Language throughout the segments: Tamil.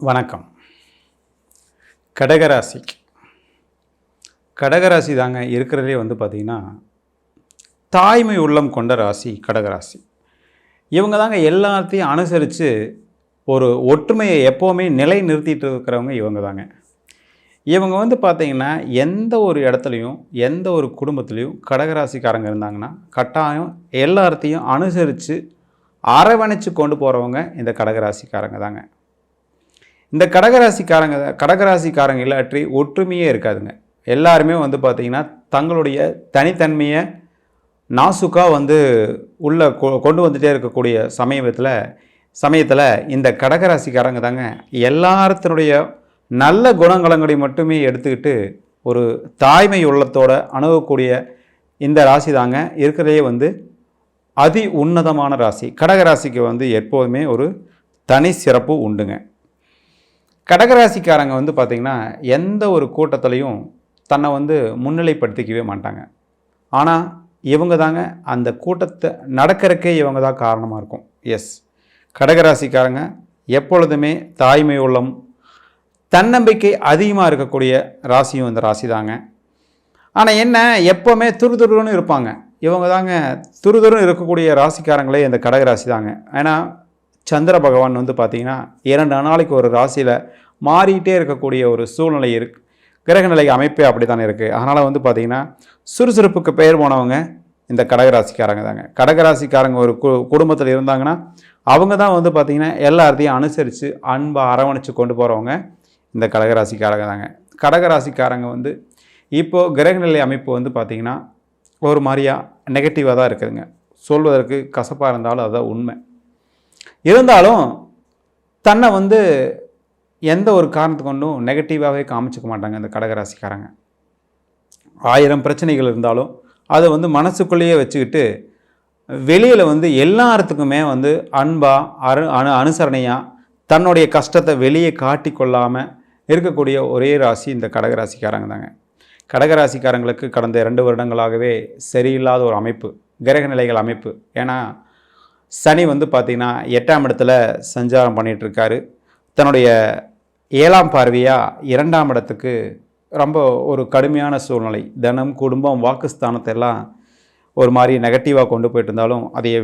வணக்கம். கடகராசி. கடகராசி தாங்க இருக்கிறதே பார்த்திங்கன்னா, தாய்மை உள்ளம் கொண்ட ராசி கடகராசி. இவங்க தாங்க எல்லாத்தையும் அனுசரித்து ஒரு ஒற்றுமையை எப்போவுமே நிலை நிறுத்திட்டு இருக்கிறவங்க இவங்க தாங்க. இவங்க பார்த்திங்கன்னா, எந்த ஒரு இடத்துலையும் எந்த ஒரு குடும்பத்துலேயும் கடகராசிக்காரங்க இருந்தாங்கன்னா, கட்டாயம் எல்லாத்தையும் அனுசரித்து அரவணைச்சு கொண்டு போகிறவங்க இந்த கடகராசிக்காரங்க தாங்க. இந்த கடகராசிக்காரங்க இல்லாற்றி ஒற்றுமையே இருக்காதுங்க. எல்லாருமே பார்த்திங்கன்னா, தங்களுடைய தனித்தன்மையை நாசுக்காக உள்ளே கொண்டு வந்துகிட்டே இருக்கக்கூடிய சமயத்தில் இந்த கடகராசிக்காரங்க தாங்க எல்லாத்தினுடைய நல்ல குணங்களை மட்டுமே எடுத்துக்கிட்டு ஒரு தாய்மை உள்ளத்தோடு அணுகக்கூடிய இந்த ராசி தாங்க இருக்கிறதே அதி உன்னதமான ராசி. கடகராசிக்கு எப்போதுமே ஒரு தனி சிறப்பு உண்டுங்க. கடகராசிக்காரங்க பார்த்திங்கன்னா, எந்த ஒரு கூட்டத்திலையும் தன்னை முன்னிலைப்படுத்திக்கவே மாட்டாங்க. ஆனால் இவங்க தாங்க அந்த கூட்டத்தை நடக்கிறக்கே இவங்க தான் காரணமாக இருக்கும். கடகராசிக்காரங்க எப்பொழுதுமே தாய்மை உள்ளம், தன்னம்பிக்கை அதிகமாக இருக்கக்கூடிய ராசியும் இந்த ராசி தாங்க. ஆனால் என்ன, எப்போவுமே துருதுருன்னு இருப்பாங்க. இவங்க தாங்க துருதுருன்னு இருக்கக்கூடிய ராசிக்காரங்களே இந்த கடகராசி தாங்க. ஏன்னா சந்திர பகவான் பார்த்திங்கன்னா 2 நாளைக்கு ஒரு ராசியில் மாறிக்கிட்டே இருக்கக்கூடிய ஒரு சூழ்நிலை கிரகநிலை அமைப்பே அப்படி தானே இருக்குது. அதனால் பார்த்திங்கன்னா சுறுசுறுப்புக்கு பெயர் போனவங்க இந்த கடகராசிக்காரங்க தாங்க. கடகராசிக்காரங்க ஒரு குடும்பத்தில் இருந்தாங்கன்னா அவங்க தான் பார்த்திங்கன்னா எல்லாத்தையும் அனுசரித்து அன்பை அரவணைச்சு கொண்டு போகிறவங்க இந்த கடகராசிக்காரங்க தாங்க. கடகராசிக்காரங்க இப்போது கிரகநிலை அமைப்பு பார்த்திங்கன்னா ஒரு மாதிரியாக நெகட்டிவாக தான் இருக்குதுங்க. சொல்வதற்கு கசப்பாக இருந்தாலும் அதுதான் உண்மை. இருந்தாலும் தன்னை எந்த ஒரு காரணத்து கொண்டும் நெகட்டிவாகவே காமிச்சிக்க மாட்டாங்க இந்த கடகராசிக்காரங்க. 1000 பிரச்சனைகள் இருந்தாலும் அதை மனசுக்குள்ளேயே வச்சுக்கிட்டு வெளியில் எல்லாத்துக்குமே அன்பாக அனுசரணையாக தன்னுடைய கஷ்டத்தை வெளியே காட்டி கொள்ளாமல் இருக்கக்கூடிய ஒரே ராசி இந்த கடகராசிக்காரங்க தாங்க. கடகராசிக்காரங்களுக்கு கடந்த 2 வருடங்களாகவே சரியில்லாத ஒரு அமைப்பு, கிரகநிலைகள் அமைப்பு. ஏன்னா சனி பார்த்திங்கன்னா 8ஆம் இடத்துல சஞ்சாரம் பண்ணிகிட்ருக்காரு. தன்னுடைய 7ஆம் பார்வையாக 2ஆம் இடத்துக்கு ரொம்ப ஒரு கடுமையான சூழ்நிலை, தனம் குடும்பம் வாக்குஸ்தானத்தெல்லாம் ஒரு மாதிரி நெகட்டிவாக கொண்டு போயிட்டு இருந்தாலும் அதையை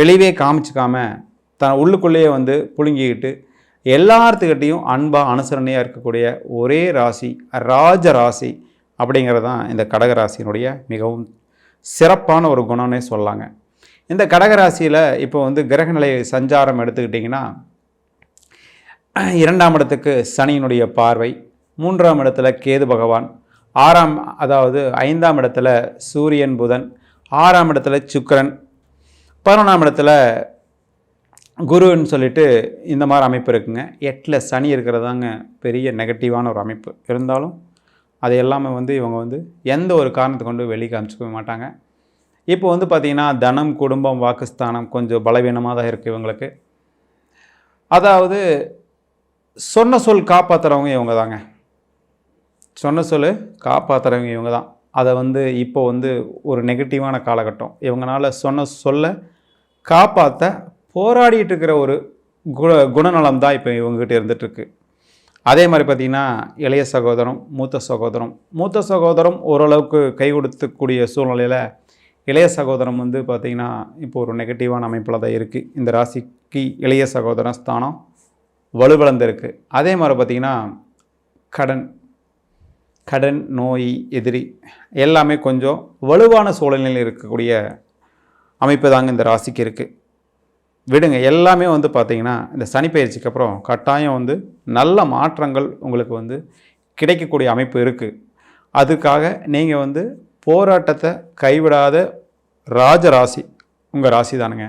வெளியே காமிச்சிக்காமல் தன் உள்ளுக்குள்ளேயே புழுங்கிக்கிட்டு எல்லாத்துக்கிட்டையும் அன்பாக அனுசரணையாக இருக்கக்கூடிய ஒரே ராசி ராஜ ராசி அப்படிங்கிறது தான் இந்த கடகராசியினுடைய மிகவும் சிறப்பான ஒரு குணம்னே சொல்லலாங்க. இந்த கடகராசியில் இப்போ கிரகநிலை சஞ்சாரம் எடுத்துக்கிட்டிங்கன்னா 2ஆம் இடத்துக்கு சனியினுடைய பார்வை, 3ஆம் இடத்துல கேது பகவான், 5ஆம் இடத்துல சூரியன் புதன், 6ஆம் இடத்துல சுக்கிரன், 11ஆம் இடத்துல குருன்னு சொல்லிட்டு இந்த மாதிரி அமைப்பு இருக்குங்க. 8ல் சனி இருக்கிறதாங்க பெரிய நெகட்டிவான ஒரு அமைப்பு. இருந்தாலும் அது எல்லாமே இவங்க எந்த ஒரு காரணத்தை கொண்டு வெளியே காமிச்சிக்க மாட்டாங்க. இப்போ பார்த்திங்கன்னா தனம் குடும்பம் வாக்குஸ்தானம் கொஞ்சம் பலவீனமாக தான் இருக்குது இவங்களுக்கு. அதாவது சொன்ன சொல் காப்பாற்றுறவங்க இவங்க தாங்க. சொன்ன சொல் காப்பாற்றுறவங்க இவங்க தான். அதை இப்போ ஒரு நெகட்டிவான காலகட்டம். இவங்களால சொன்ன சொல்ல காப்பாற்ற போராடிட்டு இருக்கிற ஒரு குணநலம் தான் இப்போ இவங்ககிட்ட இருந்துகிட்ருக்கு. அதே மாதிரி பார்த்திங்கன்னா இளைய சகோதரம் மூத்த சகோதரம் ஓரளவுக்கு கை கொடுத்துக்கூடிய சூழ்நிலையில் இளைய சகோதரம் பார்த்திங்கன்னா இப்போ ஒரு நெகட்டிவான அமைப்பில் தான் இருக்குது. இந்த ராசிக்கு இளைய சகோதரம் ஸ்தானம் வலுவிழந்திருக்கு. அதே மாதிரி பார்த்திங்கன்னா கடன் நோய் எதிரி எல்லாமே கொஞ்சம் வலுவான சூழ்நிலையில் இருக்கக்கூடிய அமைப்பு தாங்க இந்த ராசிக்கு இருக்குது. விடுங்க, எல்லாமே பார்த்திங்கன்னா இந்த சனி பயிற்சிக்கு அப்புறம் கட்டாயம் நல்ல மாற்றங்கள் உங்களுக்கு கிடைக்கக்கூடிய அமைப்பு இருக்குது. அதுக்காக நீங்கள் போராட்டத்தை கைவிடாத ராஜராசி உங்கள் ராசி தானுங்க.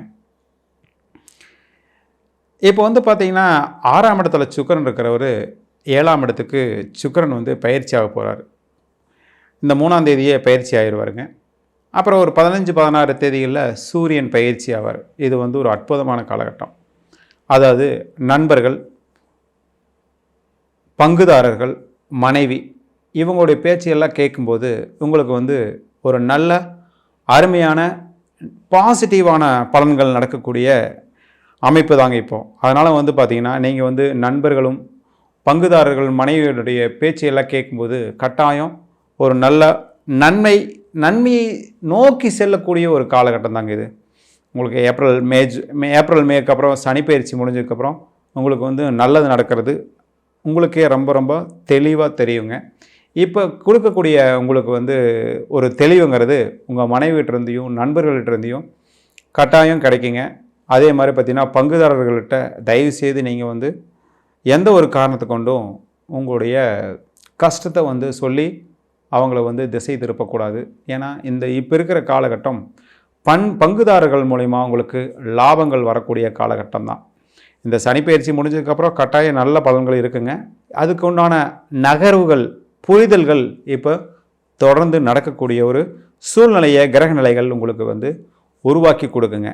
இப்போ பார்த்திங்கன்னா 6ஆம் இடத்துல சுக்கிரன் இருக்கிறவர் 7ஆம் இடத்துக்கு சுக்கிரன் பயிற்சியாக போகிறார். இந்த 3ஆம் தேதியே பயிற்சி ஆகிடுவாருங்க. அப்புறம் ஒரு 15-16 தேதிகளில் சூரியன் பயிற்சி ஆவார். இது ஒரு அற்புதமான காலகட்டம். அதாவது நண்பர்கள், பங்குதாரர்கள், மனைவி இவங்களுடைய பேச்சையெல்லாம் கேட்கும்போது உங்களுக்கு ஒரு நல்ல அருமையான பாசிட்டிவான பலன்கள் நடக்கக்கூடிய அமைப்பு தாங்க இப்போது. அதனால் பார்த்திங்கன்னா நீங்கள் நண்பர்களும் பங்குதாரர்கள் மனைவியுடைய பேச்சையெல்லாம் கேட்கும்போது கட்டாயம் ஒரு நல்ல நன்மையை நோக்கி செல்லக்கூடிய ஒரு காலகட்டம் தாங்க இது. உங்களுக்கு ஏப்ரல் மேக்கு அப்புறம் சனி பயிற்சி முடிஞ்சதுக்கப்புறம் உங்களுக்கு வந்து நல்லது நடக்கிறது உங்களுக்கே ரொம்ப ரொம்ப தெளிவாக தெரியுங்க. இப்போ கொடுக்கக்கூடிய உங்களுக்கு வந்து ஒரு தெளிவுங்கிறது உங்கள் மனைவிகிட்டேருந்தையும் நண்பர்கள்கிட்டேருந்தையும் கட்டாயம் கிடைக்குங்க. அதே மாதிரி பார்த்திங்கன்னா பங்குதாரர்கள்கிட்ட தயவுசெய்து நீங்கள் வந்து எந்த ஒரு காரணத்தை கொண்டும் உங்களுடைய கஷ்டத்தை வந்து சொல்லி அவங்கள வந்து திசை திருப்பக்கூடாது. ஏன்னா இப்போ இருக்கிற காலகட்டம் பங்குதாரர்கள் மூலிமா உங்களுக்கு லாபங்கள் வரக்கூடிய காலகட்டம் தான். இந்த சனிப்பெயர்ச்சி முடிஞ்சதுக்கப்புறம் கட்டாயம் நல்ல பலன்கள் இருக்குங்க. அதுக்கு உண்டான நகர்வுகள் புரிதல்கள் இப்போ தொடர்ந்து நடக்கக்கூடிய ஒரு சூழ்நிலையை கிரக நிலைகள் உங்களுக்கு வந்து உருவாக்கி கொடுக்குங்க.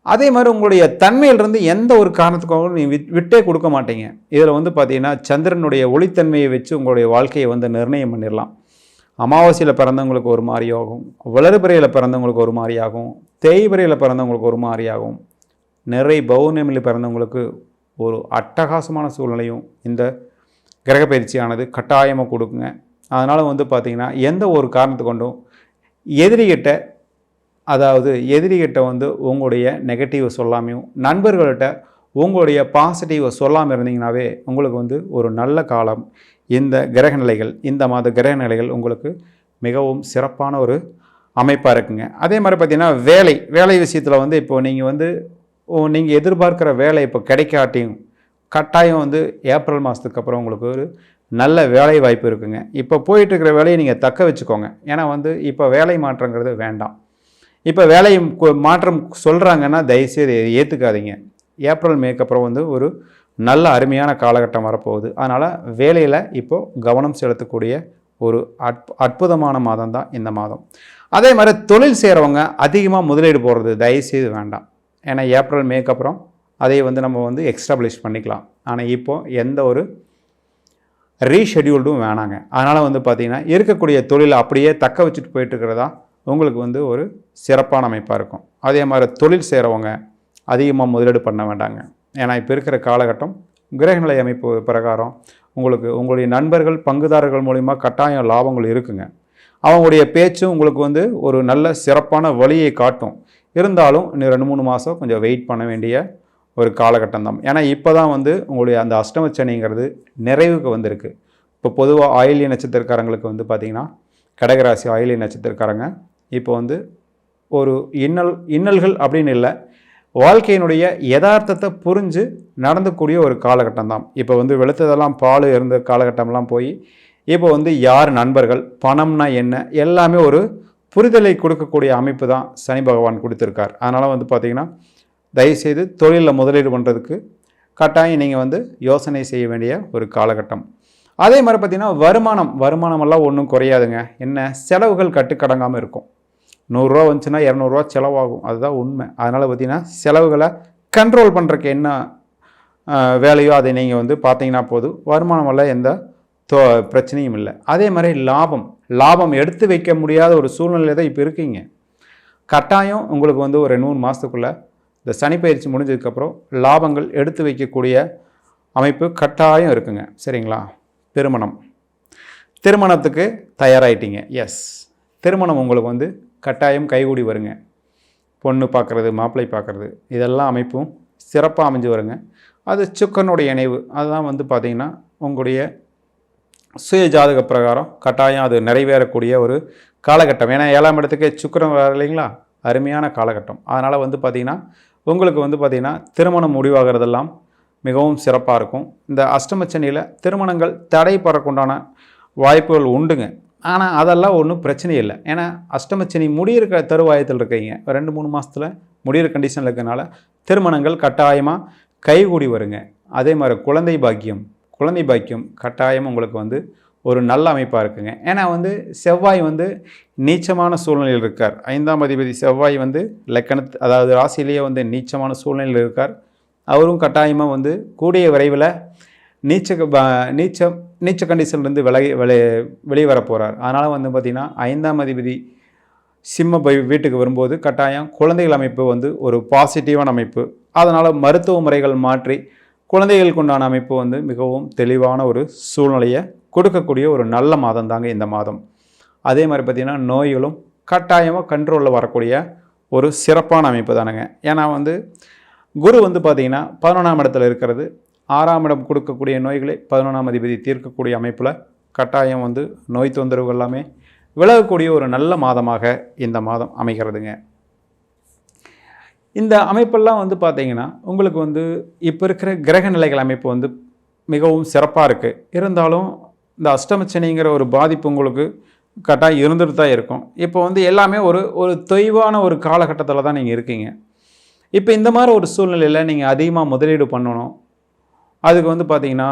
அதே மாதிரி உங்களுடைய தன்மையிலிருந்து எந்த ஒரு காரணத்துக்காகவும் நீங்கள் விட்டே கொடுக்க மாட்டீங்க. இதில் வந்து பார்த்திங்கன்னா சந்திரனுடைய ஒளித்தன்மையை வச்சு உங்களுடைய வாழ்க்கையை வந்து நிர்ணயம் பண்ணிடலாம். அமாவாசையில் பிறந்தவங்களுக்கு ஒரு மாதிரியாகும், வளர்பிறையில் பிறந்தவங்களுக்கு ஒரு மாதிரியாகும், தேய்பிறையில் பிறந்தவங்களுக்கு ஒரு மாதிரியாகும், நிறை பௌர்ணமியில் பிறந்தவங்களுக்கு ஒரு அட்டகாசமான சூழ்நிலையும் இந்த கிரக பயிற்சியானது கட்டாயமாக கொடுக்குங்க. அதனால் வந்து பார்த்திங்கன்னா எந்த ஒரு காரணத்து கொண்டும் எதிரிகிட்ட வந்து உங்களுடைய நெகட்டிவை சொல்லாமையும் நண்பர்கள்கிட்ட உங்களுடைய பாசிட்டிவை சொல்லாமல் இருந்தீங்கன்னாவே உங்களுக்கு வந்து ஒரு நல்ல காலம். இந்த கிரகநிலைகள் இந்த மாத கிரகநிலைகள் உங்களுக்கு மிகவும் சிறப்பான ஒரு அமைப்பாக இருக்குங்க. அதே மாதிரி பார்த்திங்கன்னா வேலை விஷயத்தில் வந்து இப்போது நீங்கள் எதிர்பார்க்குற வேலை இப்போ கிடைக்காட்டியும் கட்டாயம் வந்து ஏப்ரல் மாதத்துக்கு அப்புறம் உங்களுக்கு ஒரு நல்ல வேலை வாய்ப்பு இருக்குங்க. இப்போ போயிட்டுருக்கிற வேலையை நீங்கள் தக்க வச்சுக்கோங்க. ஏன்னா வந்து இப்போ வேலை மாற்றங்கிறது வேண்டாம். இப்போ வேலை மாற்றம் சொல்கிறாங்கன்னா தயவுசெய்து ஏற்றுக்காதீங்க. ஏப்ரல் மேக்கு அப்புறம் வந்து ஒரு நல்ல அருமையான காலகட்டம் வரப்போகுது. அதனால் வேலையில் இப்போது கவனம் செலுத்தக்கூடிய ஒரு அற்புதமான மாதம் தான் இந்த மாதம். அதே மாதிரி தொழில் செய்கிறவங்க அதிகமாக முதலீடு போடுறது தயவுசெய்து வேண்டாம். ஏன்னா ஏப்ரல் மேக்கு அப்புறம் அதை வந்து நம்ம வந்து எக்ஸ்டாப்ளிஷ் பண்ணிக்கலாம். ஆனால் இப்போது எந்த ஒரு ரீஷெடியூல்டும் வேணாங்க. அதனால் வந்து பார்த்திங்கன்னா இருக்கக்கூடிய தொழிலை அப்படியே தக்க வச்சுட்டு போயிட்டுருக்கிறதா உங்களுக்கு வந்து ஒரு சிறப்பான அமைப்பாக இருக்கும். அதே மாதிரி தொழில் செய்கிறவங்க அதிகமாக முதலீடு பண்ண வேண்டாங்க. ஏன்னா இப்போ இருக்கிற காலகட்டம் கிரகநிலை அமைப்பு பிரகாரம் உங்களுடைய நண்பர்கள் பங்குதாரர்கள் மூலிமா கட்டாயம் லாபங்கள் இருக்குங்க. அவங்களுடைய பேச்சும் உங்களுக்கு வந்து ஒரு நல்ல சிறப்பான வழியை காட்டும். இருந்தாலும் இன்னும் 2-3 மாதம் கொஞ்சம் வெயிட் பண்ண வேண்டிய ஒரு காலகட்டம் தான். ஏன்னா இப்போ தான் வந்து உங்களுடைய அந்த அஷ்டமச்சனிங்கிறது நிறைவுக்கு வந்திருக்கு. இப்போ பொதுவாக ஆயில்ய நட்சத்திரக்காரங்களுக்கு வந்து பார்த்திங்கன்னா கடகராசி ஆயில்ய நட்சத்திரக்காரங்க இப்போ வந்து ஒரு இன்னல்கள் அப்படின்னு இல்லை, வாழ்க்கையினுடைய யதார்த்தத்தை புரிஞ்சு நடந்துக்கூடிய ஒரு காலகட்டம் தான். இப்போ வந்து வெளுத்ததெல்லாம் பால் இருந்த காலகட்டம்லாம் போய் இப்போ வந்து யார் நண்பர்கள் பணம்னா என்ன எல்லாமே ஒரு புரிதலை கொடுக்கக்கூடிய அமைப்பு தான் சனி பகவான் கொடுத்துருக்கார். அதனால் வந்து பார்த்திங்கன்னா தயவுசெய்து தொழிலில் முதலீடு பண்ணுறதுக்கு கட்டாயம் நீங்கள் வந்து யோசனை செய்ய வேண்டிய ஒரு காலகட்டம். அதே மாதிரி பார்த்திங்கன்னா வருமானமெல்லாம் ஒன்றும் குறையாதுங்க. என்ன செலவுகள் கட்டுக்கடங்காமல் இருக்கும். 100 ரூபா வந்துச்சுன்னா 200 ரூபா செலவாகும், அதுதான் உண்மை. அதனால் பார்த்திங்கன்னா செலவுகளை கண்ட்ரோல் பண்ணுறக்கு என்ன வேலையோ அதை நீங்கள் வந்து பார்த்தீங்கன்னா போதும். வருமானமெல்லாம் எந்த பிரச்சனையும் இல்லை. அதே மாதிரி லாபம் எடுத்து வைக்க முடியாத ஒரு சூழ்நிலை தான் இப்போ இருக்கீங்க. கட்டாயம் உங்களுக்கு வந்து ஒரு 2 மாதத்துக்குள்ளே இந்த சனி பயிற்சி முடிஞ்சதுக்கப்புறம் லாபங்கள் எடுத்து வைக்கக்கூடிய அமைப்பு கட்டாயம் இருக்குங்க. சரிங்களா? திருமணத்துக்கு தயாராகிட்டீங்க. எஸ், திருமணம் உங்களுக்கு வந்து கட்டாயம் கைகூடி வருங்க. பொண்ணு பார்க்குறது மாப்பிள்ளை பார்க்குறது இதெல்லாம் அமைப்பும் சிறப்பாக அமைஞ்சு வருங்க. அது சுக்கரனுடைய இணைவு. அதுதான் வந்து பார்த்திங்கன்னா உங்களுடைய சுய ஜாதக பிரகாரம் கட்டாயம் அது நிறைவேறக்கூடிய ஒரு காலகட்டம். ஏன்னா 7ஆம் இடத்துக்கு சுக்கிரன் வர இல்லைங்களா, அருமையான காலகட்டம். அதனால் வந்து பார்த்திங்கன்னா உங்களுக்கு வந்து பார்த்திங்கன்னா திருமணம் முடிவாகிறதெல்லாம் மிகவும் சிறப்பாக இருக்கும். இந்த அஷ்டமச்சனியில் திருமணங்கள் தடைப்படக்குண்டான வாய்ப்புகள் உண்டுங்க. ஆனால் அதெல்லாம் ஒன்றும் பிரச்சனை இல்லை. ஏன்னா அஷ்டமச்சனி முடிகிற தருவாயத்தில் இருக்கீங்க. 2-3 மாதத்தில் முடிகிற கண்டிஷனில் இருக்கிறனால திருமணங்கள் கட்டாயமாக கைகூடி வருங்க. அதே மாதிரி குழந்தை பாக்கியம் கட்டாயம் உங்களுக்கு வந்து ஒரு நல்ல அமைப்பாக இருக்குங்க. ஏன்னா வந்து செவ்வாய் வந்து நீச்சமான சூழ்நிலையில் இருக்கார். 5ஆம் அதிபதி செவ்வாய் வந்து அதாவது ராசியிலேயே வந்து நீச்சமான சூழ்நிலையில் இருக்கார். அவரும் கட்டாயமாக வந்து கூடிய விரைவில் நீச்ச கண்டிஷன்லேருந்து வெளியே வர போகிறார். அதனால் வந்து பார்த்திங்கன்னா 5ஆம் அதிபதி சிம்ம வீட்டுக்கு வரும்போது கட்டாயம் குழந்தைகள் அமைப்பு வந்து ஒரு பாசிட்டிவான அமைப்பு. அதனால் மருத்துவ முறைகள் மாற்றி குழந்தைகளுக்கு உண்டான அமைப்பு வந்து மிகவும் தெளிவான ஒரு சூழ்நிலையை கொடுக்கக்கூடிய ஒரு நல்ல மாதம் தாங்க இந்த மாதம். அதே மாதிரி பார்த்திங்கன்னா நோய்களும் கட்டாயமாக கண்ட்ரோலில் வரக்கூடிய ஒரு சிறப்பான அமைப்பு தானுங்க. ஏன்னா வந்து குரு வந்து பார்த்திங்கன்னா 11ஆம் இடத்துல இருக்கிறது. 6ஆம் இடம் கொடுக்கக்கூடிய நோய்களை 11ஆம் அதிபதி தீர்க்கக்கூடிய அமைப்பில் கட்டாயம் வந்து நோய் தொந்தரவு எல்லாமே விலகக்கூடிய ஒரு நல்ல மாதமாக இந்த மாதம் அமைகிறதுங்க. இந்த அமைப்பெல்லாம் வந்து பார்த்திங்கன்னா உங்களுக்கு வந்து இப்போ இருக்கிற கிரக நிலைகள் அமைப்பு வந்து மிகவும் சிறப்பாக இருக்குது. இருந்தாலும் இந்த அஷ்டமச்சனிங்கிற ஒரு பாதிப்பு உங்களுக்கு கட்டாயம் இருந்துட்டு தான் இருக்கும். இப்போ வந்து எல்லாமே ஒரு தொய்வான ஒரு காலகட்டத்தில் தான் நீங்கள் இருக்கீங்க. இப்போ இந்த மாதிரி ஒரு சூழ்நிலையில் நீங்கள் அதிகமாக முதலீடு பண்ணணும். அதுக்கு வந்து பார்த்திங்கன்னா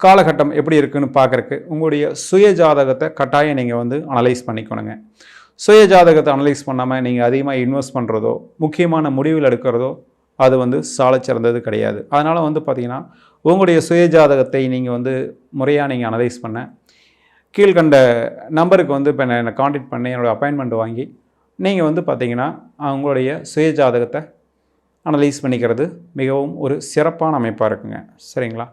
காலகட்டம் எப்படி இருக்குதுன்னு பார்க்குறக்கு உங்களுடைய சுய ஜாதகத்தை கட்டாயம் நீங்கள் வந்து அனலைஸ் பண்ணிக்கணுங்க. சுய ஜாதகத்தை அனலைஸ் பண்ணாமல் நீங்கள் அதிகமாக இன்வெஸ்ட் பண்ணுறதோ முக்கியமான முடிவுகள் எடுக்கிறதோ அது வந்து சாலச்சிறந்தது கிடையாது. அதனால் வந்து பார்த்திங்கன்னா உங்களுடைய சுய ஜாதகத்தை நீங்கள் வந்து முறையாக நீங்கள் அனலைஸ் பண்ண கீழ்கண்ட நம்பருக்கு வந்து இப்போ என்னை காண்டாக்ட் பண்ணி என்னோடய அப்பாயின்மெண்ட் வாங்கி நீங்கள் வந்து பார்த்திங்கன்னா உங்களுடைய சுய ஜாதகத்தை அனலைஸ் பண்ணிக்கிறது மிகவும் ஒரு சிறப்பான அமைப்பாக இருக்குங்க. சரிங்களா?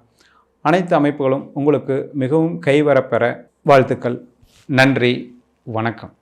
அனைத்து அமைப்புகளும் உங்களுக்கு மிகவும் கைவரப்பெற வாழ்த்துக்கள். நன்றி, வணக்கம்.